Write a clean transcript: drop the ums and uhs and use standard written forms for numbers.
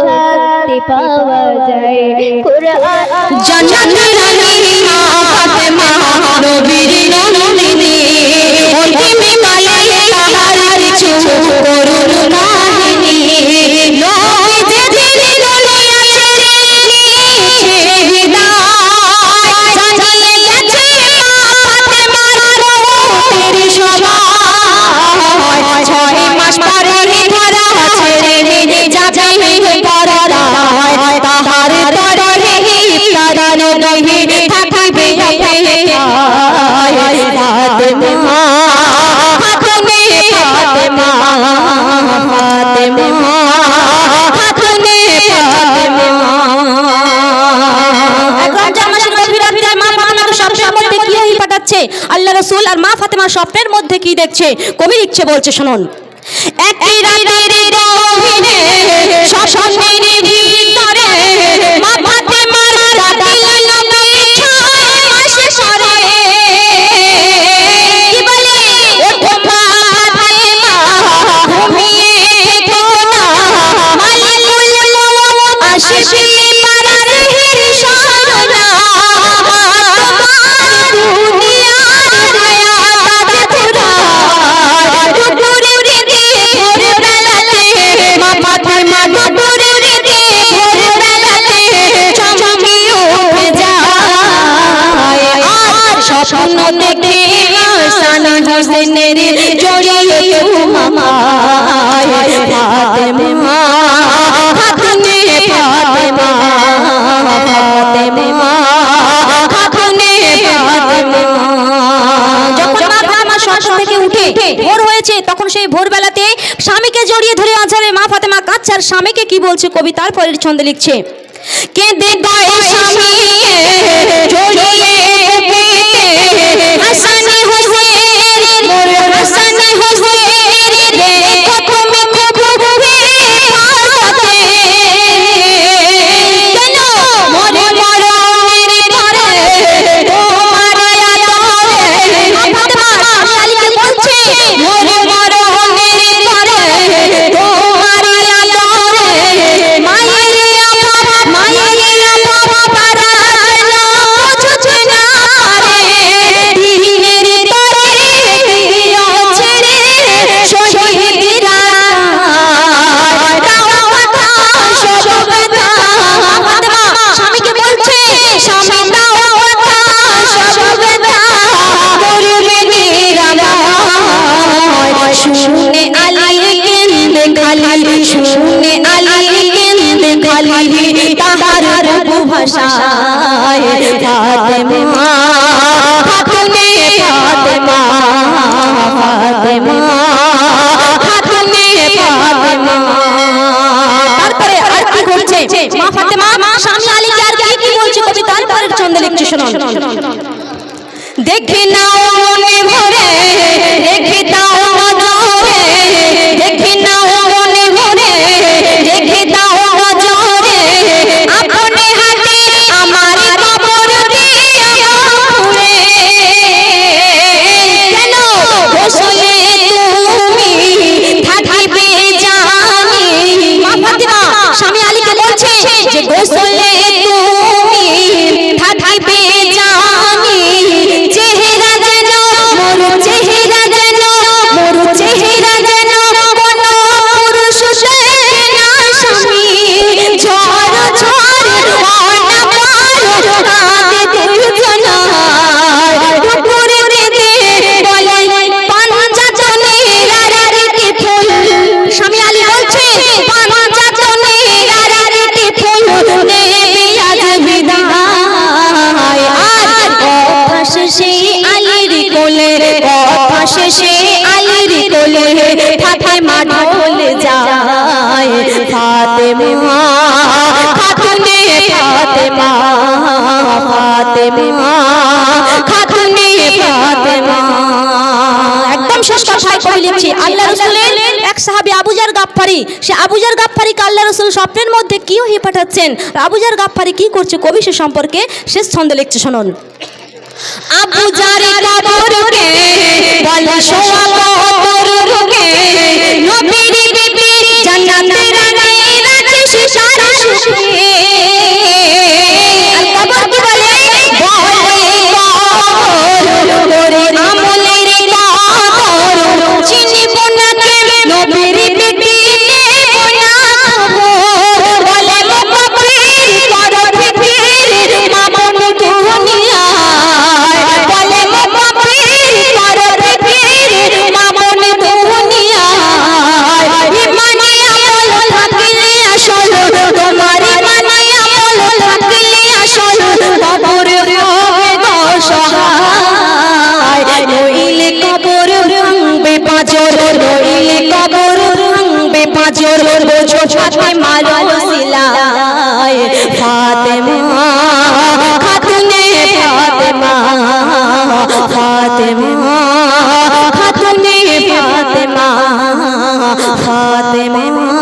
শান্তি পাওয়া যায়। কুরআন জান্নাতের রানী মা ফাতেমা নবীর নন্দিনী অন্তিমে কালে তাহার কিছু করুণ কাহিনী নয় যে দিন দুনিয়া ছেড়ে নিয়েছে বিদায় জানিয়ে গেছে মা ফাতেমার মৌতের সময় 6 মাস পরে ধরা ছেড়ে নিয়ে যাবে পরদায় তাহার তরে তারা নবী থাকিবে ফাতেমা ফাতেমা ফাতেমা ফাতেমা ফাতেমা এখন জামাশের নবী রাতে মা ফাতেমার স্বপ্নের মধ্যে কি হই পাঠাচ্ছে আল্লাহ রাসূল আর মা ফাতেমার স্বপ্নের মধ্যে কি দেখছে কবি লিখছে বলছে শুনুন একটি রাতের গভীরে স্বপ্নের ভিতরে মা ফাতেমার রাতিল নবী 6 মাস পরে কি বলে ও মা ফাতেমা ঘুমিয়ে থেকো না মালিকুল আসবে মারার হিরশনা তোমার দুনিয়ার দয়া তাতে পুরা দুপুরে ভোরবেলাতে মা ফাতেমা দুপুরে ভোরবেলাতে চমকে উঠে যায় আর স্বপ্ন দেখে হাসান হোসেনের জড়িয়ে তোমায় ফাতেমা ফাতেমা ফাতেমা ফাতেমা ফাতেমা যখন মা ফাতেমা স্বপ্ন থেকে উঠে ভোর হয়েছে তখন সেই ভোরবেলাতে স্বামীকে জড়িয়ে ধরে আছাড়ে মা ফাতেমা কাঁদছে আর স্বামীকে কি বলছে কবি তার পরের ছন্দে লিখছে কেঁদে গায়ে স্বামী জড়িয়ে হাসান হোসেন মোর হাসান হোসেন দেখো তুমি খুব ভালোতে কেন মোরে মরণের পরে তোমার আদরে মা ফাতেমা শালীকে বলছে মোরে মরণের পরে তোমার আদরে মায়ের পারা ছুছে না রে দিনের তরে দিও ছেড়ে শহীদরা দাও কথা সব কথা ফাতেমা স্বামীকে বলছে স্বামী দাও কথা সব কথা করবে নিরাময় শুনে আলী কেন্দে খালি শুনে আলী কেন্দে খালি তাহার ভাষায় ফাতেমা ফাতেমা ফাতেমা ফাতেমা ফাতেমা তারপরে আর কি করছে মা ফাতেমা স্বামী আলীকে আর কি বলছে কবি তারপরে ছন্দে লিখছে শুনুন দেখে নাও মনে ভরে দেখে দাও নজরে দেখে নাও মনে ভরে দেখে দাও নজরে আপনি হাতে আমার কবর দিয়া পুরে কেন গোসলে তুমি থাকিবে জানি মা ফাতেমা স্বামী আলীকে বলছে যে গোসলে তুমি থাকিবে জানি চেহারা যেন মোর চেহারা যেন মোর চেহারা যেন কোন পুরুষ সে না স্বামী ঝড় ঝড় অনাপার কাঁদে দুজনা দুপুরে দে বলে পাঞ্জাতনের আরারিতে ফুল স্বামী আলী বলছে পাঞ্জাতনের আরারিতে ফুল দেবে আজ বিদায় আর কথা শেষে আলীর কোলে কথা শেষে আলীর কোলে ফাতেমা ঢলে যায় ফাতেমা খাতুনে ফাতেমা ফাতেমা খাতুনে ফাতেমা একদম শেষ কথায় কই লিখছি আল্লাহ রাসূলের এক সাহাবী আবু জার গাফফারি সে আবু জার গাফফারিকে আল্লাহ রাসূল স্বপ্নের মধ্যে কি ওহী পাঠাচ্ছেন আবু জার গাফফারি কি করছে কবি সে সম্পর্কে শেষ ছন্দে লিখছে শুনুন আবু জার কবরকে বলে শোয়া কবরকে নবীর বিবি জান্নাতের রানী রাখে ফাতেমা রসিলায় ফাতেমা খাতুনে ফাতেমা ফাতেমা খাতুনে ফাতেমা ফাতেমা